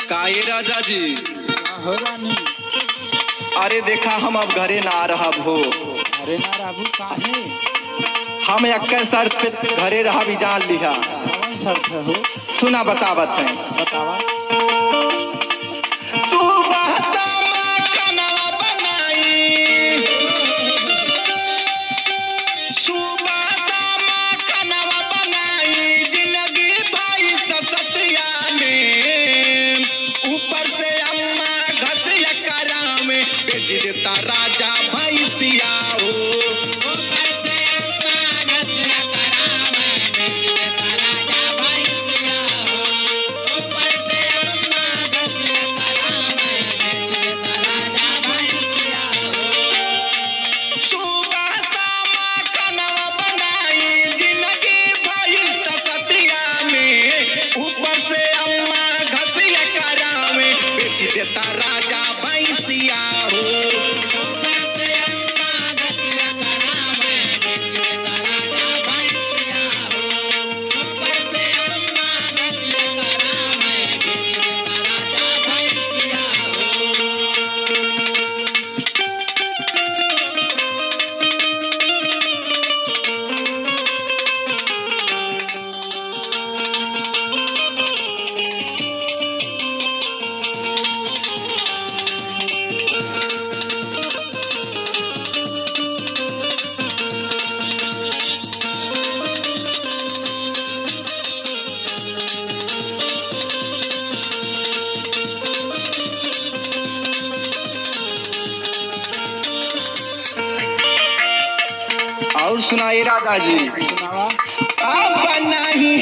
काहे राजा जी? हो रानी। अरे देखा हम अब घरे ना रहब हो। अरे ना राबू काहे? हम एक शर्त पे घरे रहा भी जान लिहा। कौन शर्त है हो? सुना बतावत है। बतावा। सुबह शाम खाना बनाई, सुबह शाम खाना बनाई, जिंदगी भाई ससतिया में, ऊपर से अम्मा घसिया करा में बेच देता राजा भैंसिया हो। राजा भैंसिया हो। और सुनाइए राजा जी। सुनावा। अब नहीं